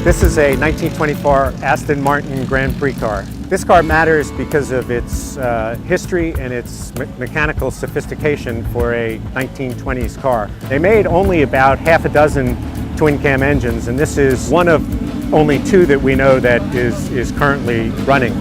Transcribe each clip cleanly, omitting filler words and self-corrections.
This is a 1924 Aston Martin Grand Prix car. This car matters because of its history and its mechanical sophistication for a 1920s car. They made only about half a dozen twin-cam engines, and this is one of only two that we know that is currently running.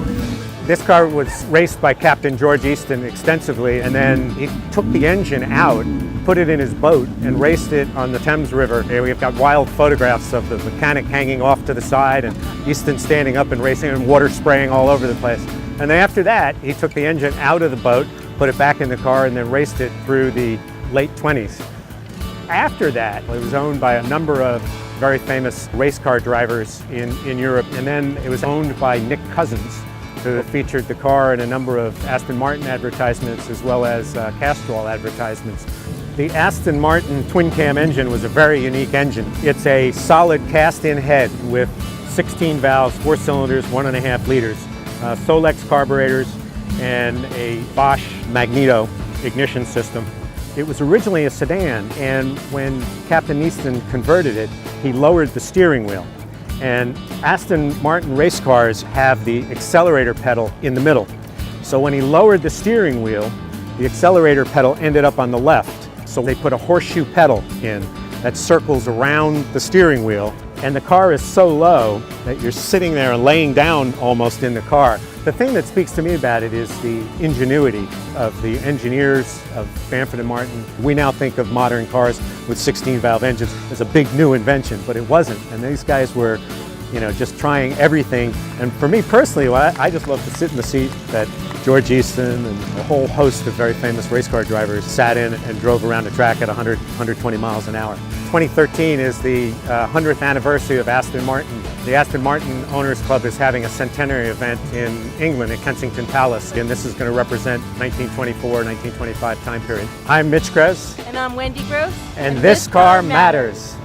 This car was raced by Captain George Easton extensively, and then he took the engine out, put it in his boat, and raced it on the Thames River. And we've got wild photographs of the mechanic hanging off to the side and Easton standing up and racing and water spraying all over the place. And then after that, he took the engine out of the boat, put it back in the car, and then raced it through the late 20s. After that, it was owned by a number of very famous race car drivers in Europe, and then it was owned by Nick Cousins, who featured the car in a number of Aston Martin advertisements as well as Castrol advertisements. The Aston Martin twin-cam engine was a very unique engine. It's a solid cast-in head with 16 valves, 4 cylinders, 1.5 liters, Solex carburetors, and a Bosch magneto ignition system. It was originally a sedan, and when Captain Easton converted it, he lowered the steering wheel. And Aston Martin race cars have the accelerator pedal in the middle. So when he lowered the steering wheel, the accelerator pedal ended up on the left. So they put a horseshoe pedal in that circles around the steering wheel. And the car is so low that you're sitting there and laying down almost in the car. The thing that speaks to me about it is the ingenuity of the engineers of Bamford & Martin. We now think of modern cars with 16-valve engines as a big new invention, but it wasn't. And these guys were, just trying everything. And for me personally, I just love to sit in the seat that George Easton and a whole host of very famous race car drivers sat in and drove around the track at 100, 120 miles an hour. 2013 is the 100th anniversary of Aston Martin. The Aston Martin Owners Club is having a centenary event in England at Kensington Palace, and this is going to represent 1924-1925 time period. I'm Mitch. And I'm Wendy Gross. And this car matters.